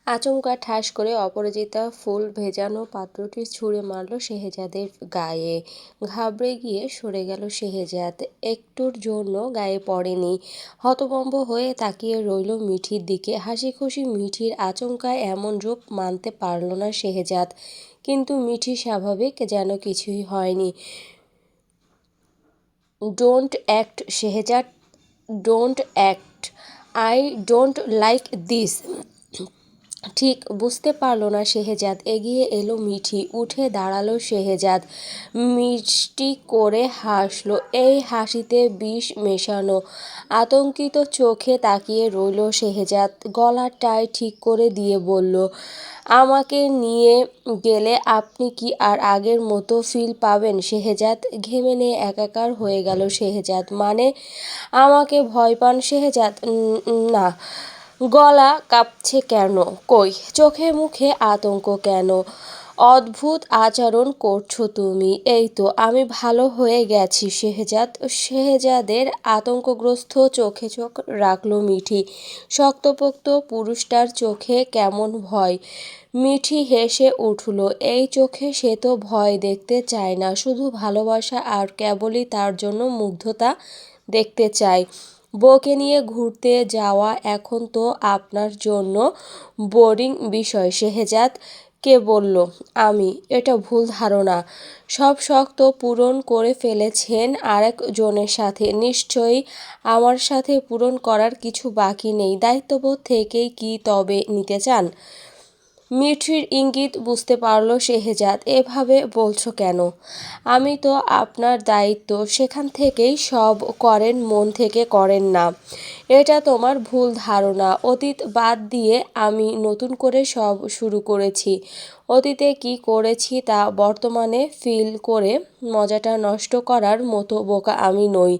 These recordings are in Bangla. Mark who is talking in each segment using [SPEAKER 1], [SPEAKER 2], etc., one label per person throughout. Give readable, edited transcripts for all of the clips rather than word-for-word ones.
[SPEAKER 1] আচমকা ঠাস করে অপরাজিতা ফুল ভেজানো পাত্রটি ছুঁড়ে মারল শেহজাদের গায়ে। ঘাবড়ে গিয়ে সরে গেল শেহজাদ। একটুর জন্য গায়ে পড়েনি। হতভম্ব হয়ে তাকিয়ে রইল মিঠির দিকে। হাসি খুশি মিঠির আচমকায় এমন রূপ মানতে পারল না শেহজাদ। কিন্তু মিঠি স্বাভাবিক, যেন কিছুই হয়নি। Don't act Shehzad, don't act. I don't like this. ঠিক বুঝতে পারল না শেহজাদ। এগিয়ে এলো মিঠি। উঠে দাঁড়ালো শেহজাদ। মিষ্টি করে হাসল। এই হাসিতে বিষ মেশানো। আতঙ্কিত চোখে তাকিয়ে রইল শেহজাদ। গলার টাই ঠিক করে দিয়ে বলল, আমাকে নিয়ে গেলে আপনি কি আর আগের মতো ফিল পাবেন শেহজাদ? ঘেমে নিয়ে একাকার হয়ে গেল শেহজাদ। মানে আমাকে ভয় পান শেহজাদ? না। গলা কাঁপছে কেন? কই চোখে মুখে আতঙ্ক কেন? অদ্ভুত আচরণ করছো তুমি। এই তো আমি ভালো হয়ে গেছি শেহজাদ। শেহজাদের আতঙ্কগ্রস্ত চোখে চোখ রাখল মিঠি। শক্তপোক্ত পুরুষটার চোখে কেমন ভয়। মিঠি হেসে উঠল। এই চোখে সে তো ভয় দেখতে চায় না, শুধু ভালোবাসা, আর কেবলই তার জন্য মুগ্ধতা দেখতে চায়। বউকে নিয়ে ঘুরতে যাওয়া এখন তো আপনার জন্য বোরিং বিষয় শেহজাদ। কে বলল আমি? এটা ভুল ধারণা। সব শখ তো পূরণ করে ফেলেছেন আরেক জনের সাথে। নিশ্চয়ই আমার সাথে পূরণ করার কিছু বাকি নেই। দায়িত্ববোধ থেকেই কি তবে নিতে চান? মিঠির ইঙ্গিত বুঝতে পারল শেহজাদ। এভাবে বলছো কেন? আমি তো আপনার দায়িত্ব সেখান থেকেই সব করেন, মন থেকে করেন না। এটা তোমার ভুল ধারণা। অতীত বাদ দিয়ে আমি নতুন করে সব শুরু করেছি। অতীতে কি করেছি তা বর্তমানে ফিল করে মজাটা নষ্ট করার মতো বোকা আমি নই।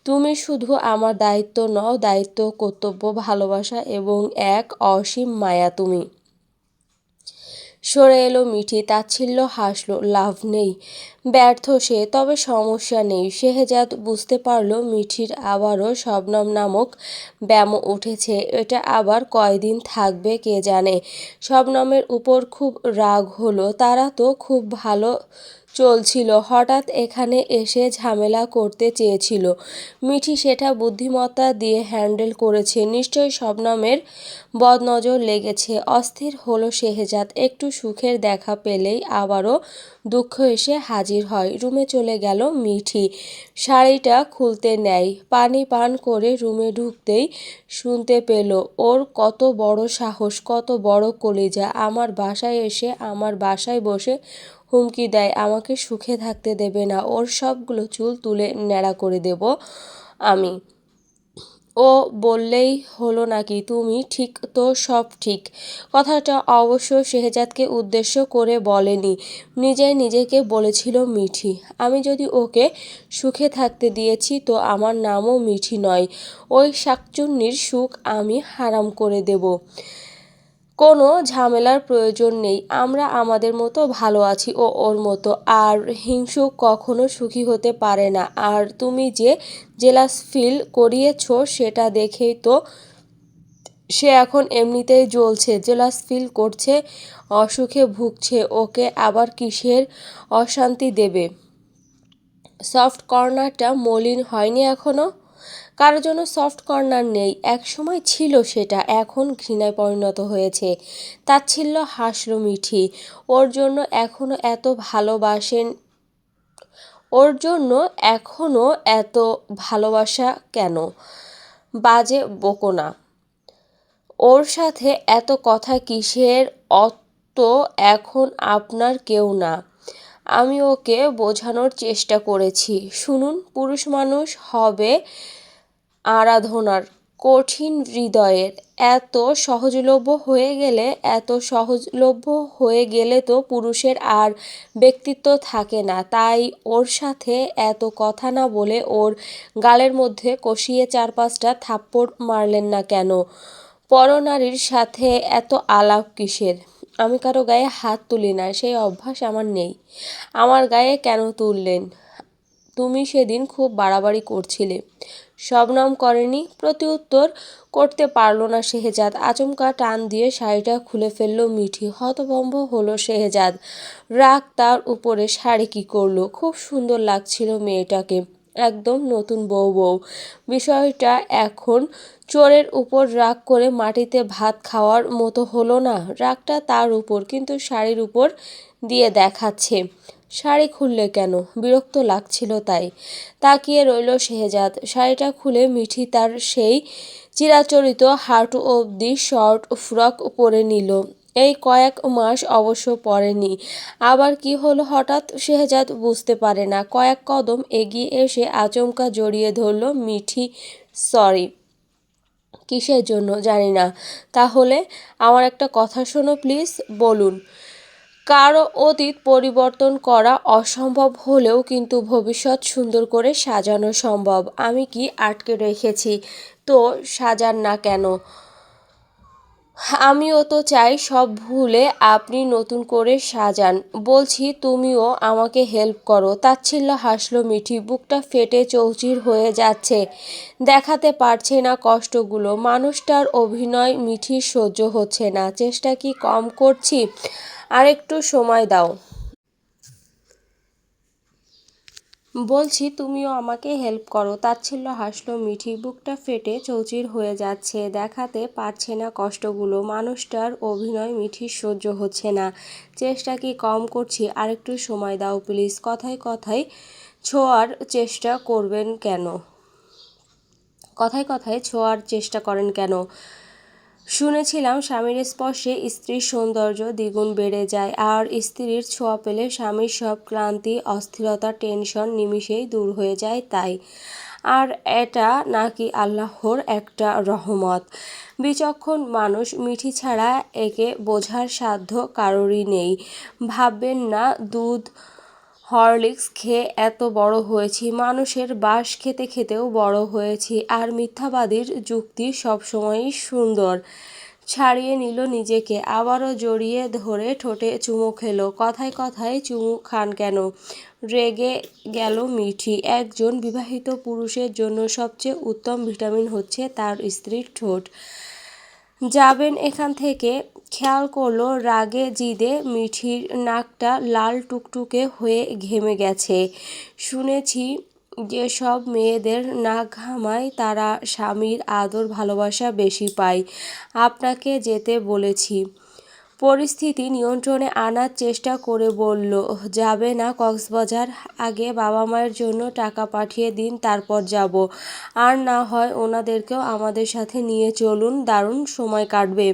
[SPEAKER 1] তুমি শুধু আমার দায়িত্ব নও, দায়িত্ব, কর্তব্য, ভালোবাসা এবং এক অসীম মায়া তুমি। সরে এলো মিঠি। তাচ্ছিল্য হাসল। লাভ নেই। ব্যর্থ সে। তবে সমস্যা নেই। শেহজাদ বুঝতে পারল মিঠির আবারও শবনম নামক ব্যামো উঠেছে। এটা আবার কয়দিন থাকবে কে জানে। শবনমের উপর খুব রাগ হলো। তারা তো খুব ভালো চলছিল, হঠাৎ এখানে এসে ঝামেলা করতে চেয়েছিল। মিঠি সেটা বুদ্ধিমত্তা দিয়ে হ্যান্ডেল করেছে। নিশ্চয়ই শবনমের বদনজর লেগেছে। অস্থির হলো শেহজাদ। একটু সুখের দেখা পেলেই আবারও দুঃখ এসে হাজির হয়। রুমে চলে গেল মিঠি। শাড়িটা খুলতে নেয়। পানি পান করে রুমে ঢুকতেই শুনতে পেল, ওর কত বড় সাহস, কত বড় কলিজা। আমার বাসায় এসে আমার বাসায় বসে হুমকি দেয় আমাকে সুখে থাকতে দেবে না, ওর সবগুলো চুল তুলে ন্যাড়া করে দেব আমি। ও বললেই হলো নাকি? তুমি ঠিক তো, সব ঠিক। কথাটা অবশ্য শেহজাদকে উদ্দেশ্য করে বলেনি, নিজেই নিজেকে বলেছিল মিঠি। আমি যদি ওকে সুখে থাকতে দিয়েছি তো আমার নামও মিঠি নয়। ওই শাকচুন্নির সুখ আমি হারাম করে দেব। কোনো ঝামেলার প্রয়োজন নেই। আমরা আমাদের মতো ভালো আছি, ও ওর মতো। আর হিংসুক কখনো সুখী হতে পারে না। আর তুমি যে জেলাস ফিল করিয়েছ সেটা দেখেই তো সে এখন এমনিতেই জ্বলছে, জেলাস ফিল করছে, অসুখে ভুগছে। ওকে আবার কিসের অশান্তি দেবে? সফট কর্নারটা মলিন হয়নি এখনো? কারোর জন্য সফট কর্নার নেই। এক সময় ছিল সেটা, এখন ঘৃণায় পরিণত হয়েছে। তাচ্ছিল্য হাসল মিঠি। ওর জন্য এখনো এত ভালোবাসেন? ওর জন্য এখনো এত ভালোবাসা কেন? বাজে বকো না। ওর সাথে এত কথা কিসের? অত এখন আপনার কেউ না। আমি ওকে বোঝানোর চেষ্টা করেছি। শুনুন, পুরুষ মানুষ হবে আরাধনার, কঠিন হৃদয়ের। এত সহজলভ্য হয়ে গেলে তো পুরুষের আর ব্যক্তিত্ব থাকে না। তাই ওর সাথে এত কথা না বলে ওর গালের মধ্যে কষিয়ে 4-5টা থাপ্পড় মারলেন না কেন? পরনারীর সাথে এত আলাপ কিসের? আমি কারো গায়ে হাত তুলি না, সেই অভ্যাস আমার নেই। আমার গায়ে কেন তুললেন? তুমি সেদিন খুব বাড়াবাড়ি করছিলে। শবনম করেনি। প্রতিউত্তর করতে পারল না শেহজাদ। আচমকা টান দিয়ে শাড়িটা খুলে ফেলল মিঠি। হতভম্ব হলো শেহজাদ। রাগ তার উপরে। শাড়ি কি করলো? খুব সুন্দর লাগছিল মেয়েটাকে, একদম নতুন বউ বউ। বিষয়টা এখন চোরের উপর রাগ করে মাটিতে ভাত খাওয়ার মতো হলো না। রাগটা তার উপর, কিন্তু শাড়ির উপর দিয়ে দেখাচ্ছে। শাড়ি খুললে কেন? বিরক্ত লাগছিল তাই। তাকিয়ে রইল শেহজাদ। শাড়িটা খুলে মিঠি তার সেই চিরাচরিত হাঁটু অবধি শর্ট ফ্রক পরে নিল। এই কয়েক মাস অবশ্য পরেনি। আবার কি হলো হঠাৎ? শেহজাদ বুঝতে পারে না। কয়েক কদম এগিয়ে এসে আচমকা জড়িয়ে ধরল মিঠি। সরি। কিসের জন্য জানি না। তাহলে আমার একটা কথা শোনো প্লিজ। বলুন। কারো অতীত পরিবর্তন করা অসম্ভব হলেও কিন্তু ভবিষ্যৎ সুন্দর করে সাজানো সম্ভব। আমি কি আটকে রেখেছি? তো সাজান না কেন? আমিও তো চাই সব ভুলে আপনি নতুন করে সাজান। বলছি তুমিও আমাকে হেল্প করো। তাচ্ছিল্য হাসল মিঠি। বুকটা ফেটে চৌচির হয়ে যাচ্ছে। দেখাতে পারছে না কষ্টগুলো। মানুষটার অভিনয় মিঠির সহ্য হচ্ছে না। চেষ্টা কি কম করছি? আর একটু সময় দাও। বলছি তুমিও আমাকে হেল্প করো। তাচ্ছিল্য হাসল মিঠি। বুকটা ফেটে চৌচির হয়ে যাচ্ছে। দেখাতে পারছে না কষ্টগুলো। মানুষটার অভিনয় মিঠির সহ্য হচ্ছে না। চেষ্টা কি কম করছি? আর একটু সময় দাও প্লিজ। কথায় কথায় ছোঁয়ার চেষ্টা করবেন কেন? কথায় কথায় ছোঁয়ার চেষ্টা করেন কেন? শুনেছিলাম স্বামীর স্পর্শে স্ত্রীর সৌন্দর্য দ্বিগুণ বেড়ে যায়, আর স্ত্রীর ছোঁয়া পেলে স্বামীর সব ক্লান্তি, অস্থিরতা, টেনশন নিমিষেই দূর হয়ে যায়। তাই আর এটা নাকি আল্লাহর একটা রহমত। বিচক্ষণ মানুষ। মিঠি ছাড়া একে বোঝার সাধ্য কারোরই নেই। ভাববেন না দুধ হরলিক্স খেয়ে এত বড় হয়েছি। মানুষের বাঁশ খেতে খেতেও বড় হয়েছি। আর মিথ্যাবাদীর যুক্তি সবসময়ই সুন্দর। ছাড়িয়ে নিল নিজেকে। আবারও জড়িয়ে ধরে ঠোঁটে চুমু খেলো। কথায় কথায় চুমু খান কেন? রেগে গেল মিঠি। একজন বিবাহিত পুরুষের জন্য সবচেয়ে উত্তম ভিটামিন হচ্ছে তার স্ত্রীর ঠোঁট। যাবেন এখান থেকে। খেয়াল করলো রাগে জিদে মিঠির নাকটা লাল টুকটুকে হয়ে ঘেমে গেছে। শুনেছি যেসব মেয়েদের নাক ঘামায় তারা স্বামীর আদর ভালোবাসা বেশি পায়। আপনাকে যেতে বলেছি। পরিস্থিতি নিয়ন্ত্রণে আনার চেষ্টা করে বলল, যাবে না কক্সবাজার? আগে বাবা মায়ের জন্য টাকা পাঠিয়ে দিন, তারপর যাব। আর না হয় ওনাদেরকেও আমাদের সাথে নিয়ে চলুন, দারুণ সময় কাটবে।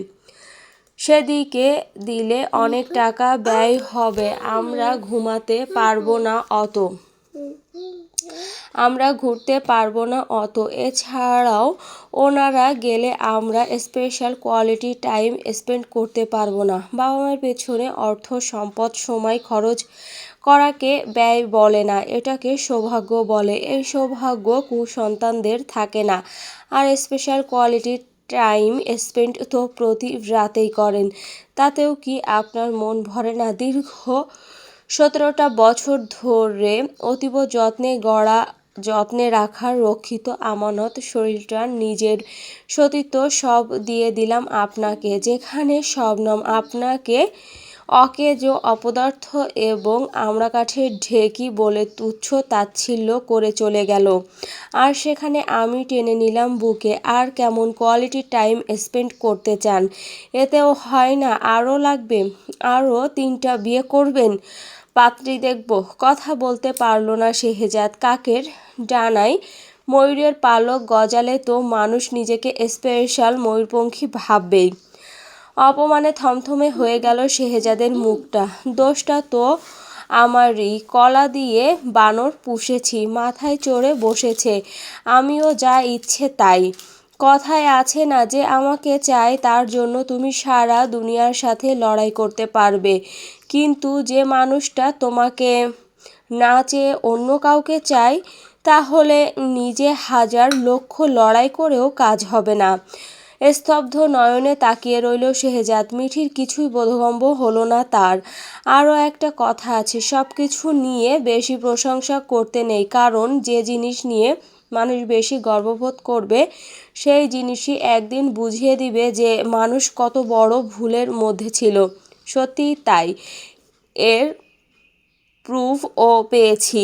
[SPEAKER 1] সেদিকে দিলে অনেক টাকা ব্যয় হবে। আমরা ঘুমাতে পারবো না অত। আমরা ঘুরতে পারবো না অত। এছাড়াও ওনারা গেলে আমরা স্পেশাল কোয়ালিটি টাইম স্পেন্ড করতে পারবো না। বাবা মায়ের পেছনে অর্থ, সম্পদ, সময় খরচ করাকে ব্যয় বলে না, এটাকে সৌভাগ্য বলে। এই সৌভাগ্য কুসন্তানদের থাকে না। আর স্পেশাল কোয়ালিটি টাইম স্পেন্ড তো প্রতি রাতেই করেন। তাতেও কি আপনার মন ভরে না? দীর্ঘ 17টা বছর ধরে অতীব যত্নে রাখার রক্ষিত আমানত শরীরটা, নিজের সতীত্ব সব দিয়ে দিলাম আপনাকে। যেখানে শবনম আপনাকে অকেজো অপদার্থ এবং আমড়াকাঠের ঢেঁকি বলে তুচ্ছ তাচ্ছিল্য করে চলে গেল, আর সেখানে আমি টেনে নিলাম বুকে। আর কেমন কোয়ালিটি টাইম স্পেন্ড করতে চান? এতেও হয় না? আরও লাগবে? আরও 3টা বিয়ে করবেন? পাত্রী দেখব। কথা বলতে পারল না শেহজাদ। কাকের ডানায় ময়ূরের পালক গজালে তো মানুষ নিজেকে স্পেশাল ময়ূরপঙ্খী ভাববেই। অপমানে থমথমে হয়ে গেল শেহজাদের মুখটা। দোষটা তো আমারই। কলা দিয়ে বানর পুষেছি, মাথায় চড়ে বসেছে। আমিও যা ইচ্ছে তাই। কথায় আছে না, যে আমাকে চায় তার জন্য তুমি সারা দুনিয়ার সাথে লড়াই করতে পারবে। কিন্তু যে মানুষটা তোমাকে না চেয়ে অন্য কাউকে চায়, তাহলে নিজে হাজার লক্ষ লড়াই করেও কাজ হবে না। স্তব্ধ নয়নে তাকিয়ে রইল শেহজাদ। মিঠির কিছুই বোধগম্য হলো না তার। আরও একটা কথা আছে, সব কিছু নিয়ে বেশি প্রশংসা করতে নেই, কারণ যে জিনিস নিয়ে মানুষ বেশি গর্ববোধ করবে সেই জিনিসই একদিন বুঝিয়ে দিবে যে মানুষ কত বড় ভুলের মধ্যে ছিল। সত্যিই তাই, এর প্রুফও পেয়েছি।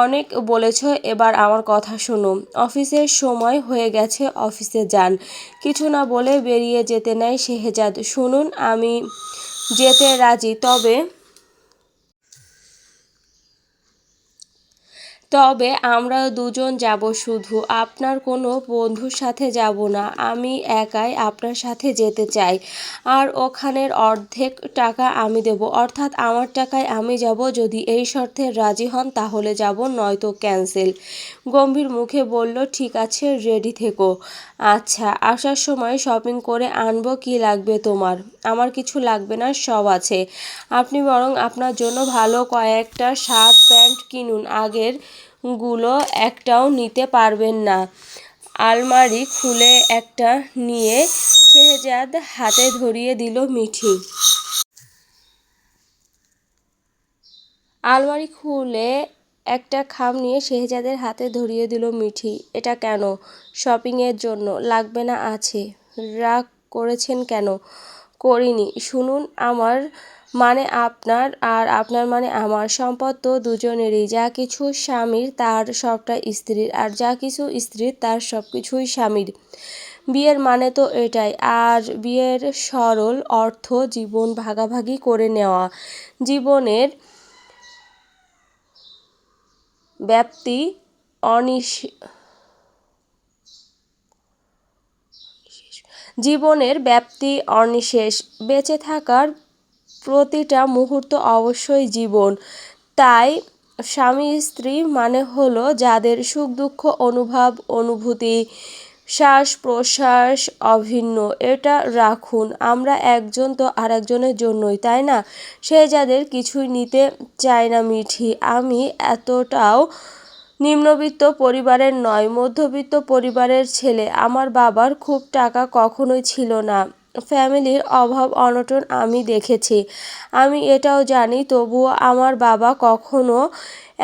[SPEAKER 1] অনেক বলেছ, এবার আমার কথা শোনো। অফিসের সময় হয়ে গেছে, অফিসে যান। কিছু না বলে বেরিয়ে যেতে নেয় শেহজাদ। শুনুন, আমি যেতে রাজি, তবে আমরা দুজন যাব শুধু, আপনার কোনো বন্ধুর সাথে যাব না। আমি একাই আপনার সাথে যেতে চাই, আর ওখানের অর্ধেক টাকা আমি দেব, অর্থাৎ আমার টাকায় আমি যাব। যদি এই শর্তে রাজি হন তাহলে যাব, নয়তো ক্যান্সেল। গম্ভীর মুখে বলল, ঠিক আছে, রেডি থেকো। আচ্ছা, আসার সময় শপিং করে আনবো? কি লাগবে তোমার? আমার কিছু লাগবে না, সব আছে। আপনি বরং আপনার জন্য ভালো কয়েকটা শার্ট প্যান্ট কিনুন, আগের গুলো একটাও নিতে পারবেন না। আলমারি খুলে একটা নিয়ে শেহজাদ হাতে ধরিয়ে দিল মিঠি। আলমারি খুলে একটা খাম নিয়ে শেহজাদের হাতে ধরিয়ে দিল মিঠি। এটা কেন? শপিংয়ের জন্য। লাগবে না, আছে। রাগ করেছেন কেন? করিনি। শুনুন, আমার মানে আপনার, আর আপনার মানে আমার। সম্পদ তো দুজনেরই। যা কিছু স্বামীর তার সবটা স্ত্রীর, আর যা কিছু স্ত্রীর তার সব কিছুই স্বামীর। বিয়ের মানে তো এটাই। আর বিয়ের সরল অর্থ জীবন ভাগাভাগি করে নেওয়া। জীবনের ব্যাপ্তি অনিশ জীবনের ব্যাপ্তি অনিশেষ। বেঁচে থাকার প্রতিটা মুহূর্ত অবশ্যই জীবন। তাই স্বামী স্ত্রী মানে হলো যাদের সুখ দুঃখ অনুভব অনুভূতি শ্বাস প্রশ্বাস অভিন্ন। এটা রাখুন, আমরা একজন তো আরেকজনের জন্যই, তাই না? সে যাদের কিছুই নিতে চায় না মিঠি। আমি এতটাও নিম্নবিত্ত পরিবারের নয়, মধ্যবিত্ত পরিবারের ছেলে। আমার বাবার খুব টাকা কখনোই ছিল না। ফ্যামিলির অভাব অনটন আমি দেখেছি, আমি এটাও জানি। তবুও আমার বাবা কখনো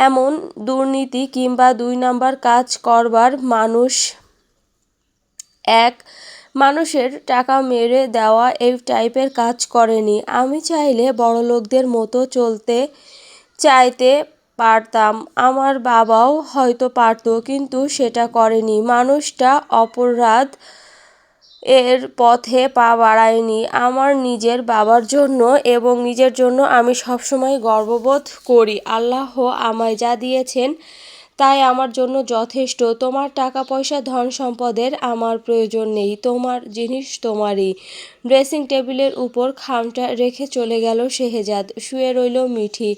[SPEAKER 1] এমন দুর্নীতি কিংবা দুই নাম্বার কাজ করবার এক মানুষের টাকা মেরে দেওয়া এই টাইপের কাজ করেনি। আমি চাইলে বড়লোকদের মতো চলতে চাইতে পারতাম, আমার বাবাও হয়তো পারত, কিন্তু সেটা করেনি। মানুষটা অপরাধ এর পথে পা বাড়ায়নি। আমার নিজের বাবার জন্য এবং নিজের জন্য আমি সবসময় গর্ববোধ করি। আল্লাহ আমায় যা দিয়েছেন তাই আমার জন্য যথেষ্ট। তোমার টাকা পয়সা ধন সম্পদের আমার প্রয়োজন নেই, তোমার জিনিস তোমারই। ড্রেসিং টেবিলের উপর খামটা রেখে চলে গেল শেহজাদ। শুয়ে রইল মিঠি।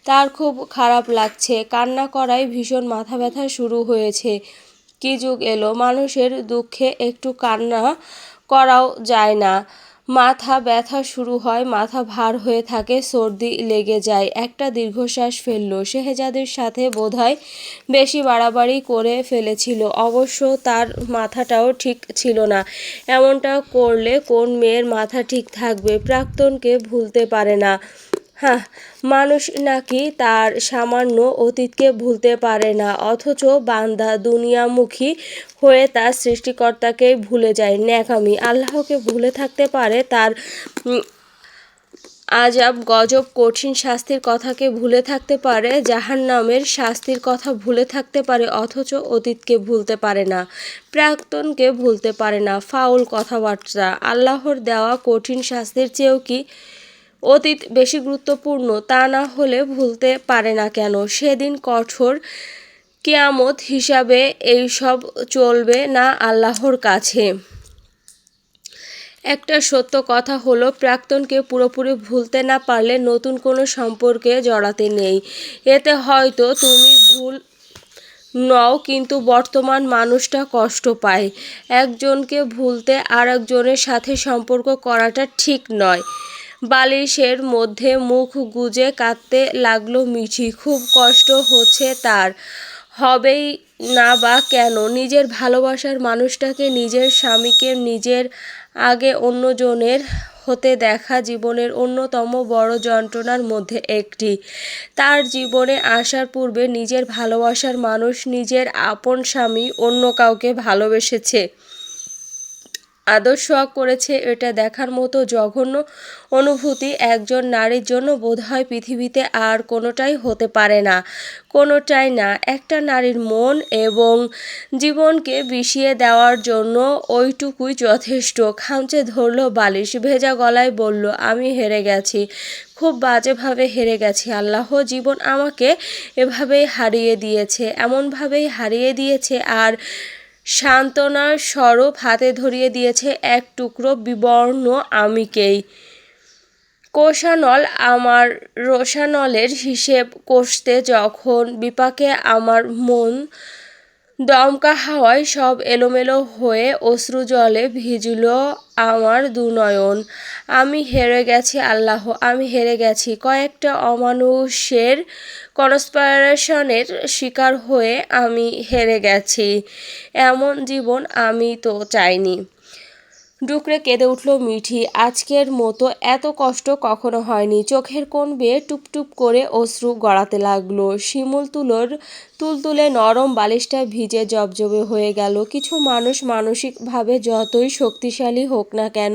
[SPEAKER 1] তার খুব খারাপ লাগছে, কান্না করায় ভীষণ মাথা ব্যথা শুরু হয়েছে। কি যুগ এলো, মানুষের দুঃখে একটু কান্না করাও যায় না। মাথা ব্যথা শুরু হয়, মাথা ভার হয়ে থাকে, সর্দি লেগে যায়। একটা দীর্ঘশ্বাস ফেলল। শেহজাদের সাথে বোধহয় বেশি বাড়াবাড়ি করে ফেলেছিল। অবশ্য তার মাথাটাও ঠিক ছিল না। এমনটা করলে কোন মেয়ের মাথা ঠিক থাকবে? প্রাক্তনকে ভুলতে পারে না। হ্যাঁ, মানুষ নাকি তার সামান্য অতীতকে ভুলতে পারে না, অথচ বান্দা দুনিয়ামুখী হয়ে তার সৃষ্টিকর্তাকেই ভুলে যায়। ন্যাকামি। আল্লাহকে ভুলে থাকতে পারে, তার আজাব গজব কঠিন শাস্তির কথাকে ভুলে থাকতে পারে, জাহান্নামের শাস্তির কথা ভুলে থাকতে পারে, অথচ অতীতকে ভুলতে পারে না, প্রাক্তনকে ভুলতে পারে না। ফাউল কথাবার্তা। আল্লাহর দেওয়া কঠিন শাস্তির চেয়েও কি অতীত বেশি গুরুত্বপূর্ণ? তা না হলে ভুলতে পারে না কেন? সেদিন কঠোর কিয়ামত হিসাবে এইসব চলবে না আল্লাহর কাছে। একটা সত্য কথা হলো, প্রাক্তনকে পুরোপুরি ভুলতে না পারলে নতুন কোনো সম্পর্কে জড়াতে নেই। এতে হয়তো তুমি ভুল নও, কিন্তু বর্তমান মানুষটা কষ্ট পায়। একজনকে ভুলতে আরেকজনের সাথে সম্পর্ক করাটা ঠিক নয়। বালিশের মধ্যে মুখ গুজে কাঁদতে লাগলো মিঠি। খুব কষ্ট হচ্ছে তার। হবেই না বা কেন? নিজের ভালোবাসার মানুষটাকে, নিজের স্বামীকে নিজের আগে অন্যজনের হতে দেখা জীবনের অন্যতম বড় যন্ত্রণার মধ্যে একটি। তার জীবনে আসার পূর্বে নিজের ভালোবাসার মানুষ, নিজের আপন স্বামী অন্য কাউকে ভালোবেসেছে, আদর সোহাগ করেছে। এটা দেখার মতো জঘন্য অনুভূতি একজন নারীর জন্য বোধহয় পৃথিবীতে আর কোনোটাই হতে পারে না, কোনোটাই না। একটা নারীর মন এবং জীবনকে বিষিয়ে দেওয়ার জন্য ওইটুকুই যথেষ্ট। খামচে ধরল বালিশ, ভেজা গলায় বলল, আমি হেরে গেছি, খুব বাজেভাবে হেরে গেছি আল্লাহ। জীবন আমাকে এভাবেই হারিয়ে দিয়েছে, এমনভাবেই হারিয়ে দিয়েছে, আর সান্ত্বনার স্বরূপ হাতে ধরিয়ে দিয়েছে এক টুকরো বিবর্ণ আমিকেই। কোষানল আমার রোষানলের হিসেব কষতে যখন বিপাকে আমার মন দমকা হাওয়ায় সব এলোমেলো হয়ে অশ্রুজলে ভিজল আমার দুনয়ন। আমি হেরে গেছি আল্লাহ, আমি হেরে গেছি। কয়েকটা অমানুষের কনস্পাইরেশনের শিকার হয়ে আমি হেরে গেছি। এমন জীবন আমি তো চাইনি। ডুকরে কেঁদে উঠল মিঠি। আজকের মতো এত কষ্ট কখনো হয়নি। চোখের কোণ বেয়ে টুপটুপ করে অশ্রু গড়াতে লাগলো। শিমুল তুলতুলে নরম বালিশটা ভিজে জবজবে হয়ে গেল। কিছু মানুষ মানসিকভাবে যতই শক্তিশালী হোক না কেন,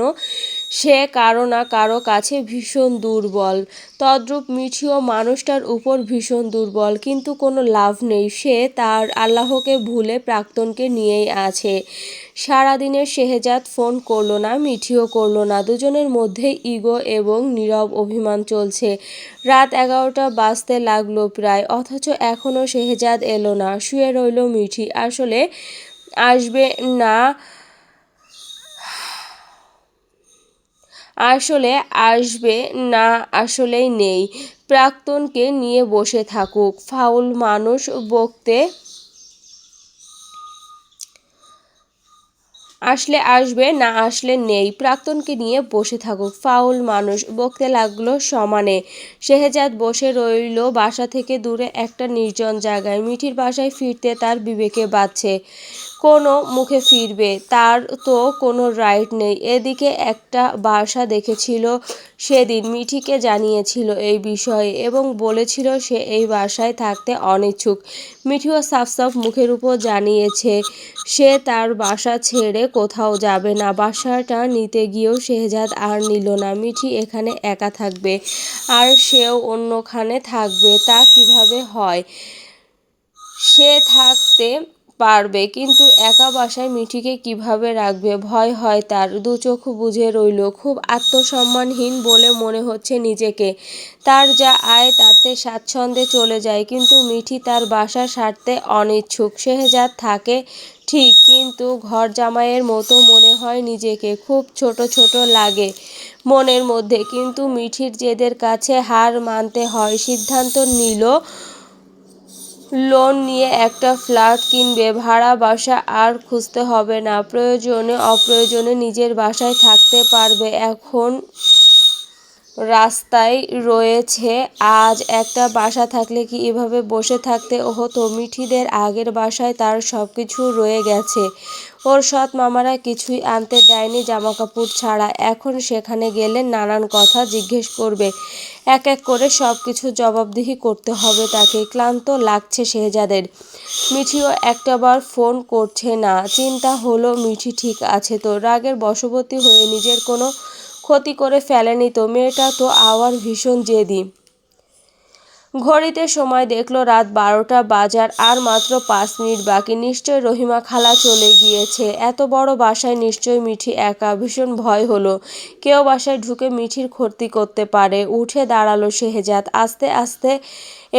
[SPEAKER 1] সে কারো না কারো কাছে ভীষণ দুর্বল। তদ্রূপ মিঠিও মানুষটার উপর ভীষণ দুর্বল, কিন্তু কোনো লাভ নেই। সে তার আল্লাহকে ভুলে প্রাক্তনকে নিয়েই আছে। সারাদিনের শেহজাদ ফোন করলো না, মিঠিও করলো না। দুজনের মধ্যে ইগো এবং নীরব অভিমান চলছে। রাত 11টা বাজতে লাগলো প্রায়, অথচ এখনও শেহজাদ এলো না। শুয়ে রইল মিঠি। আসলে আসবে না, আসলে আসবে না, আসলেই নেই। প্রাক্তনকে নিয়ে বসে থাকুক, ফাউল মানুষ বকতে। আসলে আসবে, না আসলে নেই। প্রাক্তনকে নিয়ে বসে থাকুক, ফাউল মানুষ বকতে লাগলো সমানে। শেহজাদ বসে রইল বাসা থেকে দূরে একটা নির্জন জায়গায়। মিঠির বাসায় ফিরতে তার বিবেকে বাধছে। কোনো মুখে ফিরবে, তার তো কোনো রাইট নেই। এদিকে একটা বাসা দেখেছিল সেদিন, মিঠিকে জানিয়েছিল এই বিষয়ে এবং বলেছিল সে এই বাসায় থাকতে অনিচ্ছুক। মিঠিও সাফ সাফ মুখের উপর জানিয়েছে সে তার বাসা ছেড়ে কোথাও যাবে না। বাসাটা নিতে গিয়েও শেহজাদ আর নিল না। মিঠি এখানে একা থাকবে, আর সেও অন্যখানে থাকবে। তা কিভাবে হয়? সে থাকতে পারবে, কিন্তু একা বাসায় মিঠিকে কিভাবে রাখবে? ভয় হয় তার। দু চোখ বুজে রইল। খুব আত্মসম্মানহীন বলে মনে হচ্ছে নিজেকে। তার যা আয় তাতে স্বাচ্ছন্দ্যে চলে যায়, কিন্তু মিঠি তার বাসা ছাড়তে অনিচ্ছুক। শেহজাদ থাকে ঠিক, কিন্তু ঘর জামাইয়ের মতো মনে হয় নিজেকে। খুব ছোট ছোট লাগে মনের মধ্যে, কিন্তু মিঠির জেদের কাছে হার মানতে হয়। সিদ্ধান্ত নিল লোন নিয়ে একটা ফ্ল্যাট কিনবে। ভাড়া বাসা আর খুঁজতে হবে না। প্রয়োজনে অপ্রয়োজনে নিজের বাসায় থাকতে পারবে। এখন রাস্তায় রয়েছে, আজ একটা বাসা থাকলে কি এভাবে বসে থাকতে হতো? মিঠিদের আগের বাসায় তার সব কিছু রয়ে গেছে। ওর সৎ মামারা কিছুই আনতে দেয়নি জামাকাপড় ছাড়া। এখন সেখানে গেলে নানান কথা জিজ্ঞেস করবে, এক এক করে সব কিছু জবাবদিহি করতে হবে তাকে। ক্লান্ত লাগছে শেহজাদের। মিঠিও একটাবার ফোন করছে না। চিন্তা হলো মিঠি ঠিক আছে তো, রাগের বশবর্তী হয়ে নিজের কোনো ক্ষতি করে ফেলেনি তো। মেয়েটা তো আবার ভীষণ জেদি। ঘড়িতে সময় দেখলো রাত 12টা বাজার আর মাত্র 5 মিনিট বাকি। নিশ্চয় রহিমা খালা চলে গিয়েছে। এত বড় বাসায় নিশ্চয় মিঠি একা। ভীষণ ভয় হলো কেউ বাসায় ঢুকে মিঠির ক্ষতি করতে পারে। উঠে দাঁড়ালো শেহজাদ। আস্তে আস্তে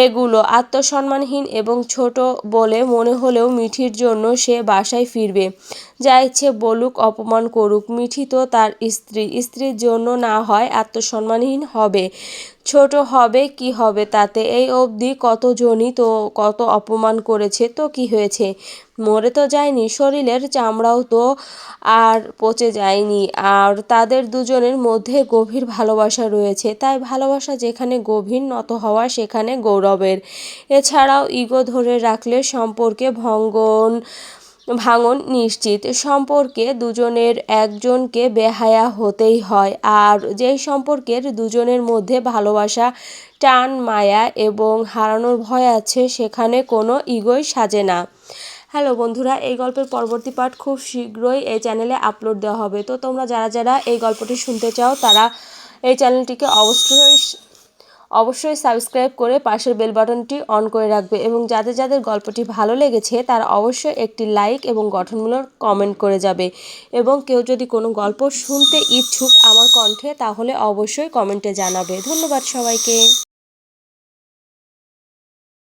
[SPEAKER 1] এগুলো আত্মসম্মানহীন এবং ছোট বলে মনে হলেও মিঠির জন্য সে বাসায় ফিরবে। যা ইচ্ছে বলুক, অপমান করুক, মিঠি তো তার স্ত্রী। স্ত্রীর জন্য না হয় আত্মসম্মানহীন হবে, ছোট হবে, কি হবে তাতে? এই অবধি কতজনই তো কত অপমান করেছে, তো কি হয়েছে? মরে তো যায়নি, শরীরের চামড়াও তো আর পচে যায়নি। আর তাদের দুজনের মধ্যে গভীর ভালোবাসা রয়েছে, তাই ভালোবাসা যেখানে গভীর, নত হওয়া সেখানে গৌরবের। এছাড়াও ইগো ধরে রাখলে সম্পর্কে ভঙ্গন ভাঙন নিশ্চিত। সম্পর্কে দুজনের একজনকে বেহায়া হতেই হয়, আর যেই সম্পর্কের দুজনের মধ্যে ভালোবাসা, টান, মায়া এবং হারানোর ভয় আছে সেখানে কোনো ইগোই সাজে না। হ্যালো বন্ধুরা, এই গল্পের পরবর্তী পার্ট খুব শীঘ্রই এই চ্যানেলে আপলোড দেওয়া হবে। তো তোমরা যারা যারা এই গল্পটি শুনতে চাও তারা এই চ্যানেলটিকে অবশ্যই সাবস্ক্রাইব করে পাশের বেল বাটনটি অন করে রাখবে, এবং যাদের যাদের গল্পটি ভালো লেগেছে তারা অবশ্যই একটি লাইক এবং গঠনমূলক কমেন্ট করে যাবে। এবং কেউ যদি কোনো গল্প শুনতে ইচ্ছুক আমার কণ্ঠে, তাহলে অবশ্যই কমেন্টে জানাবে। ধন্যবাদ সবাইকে।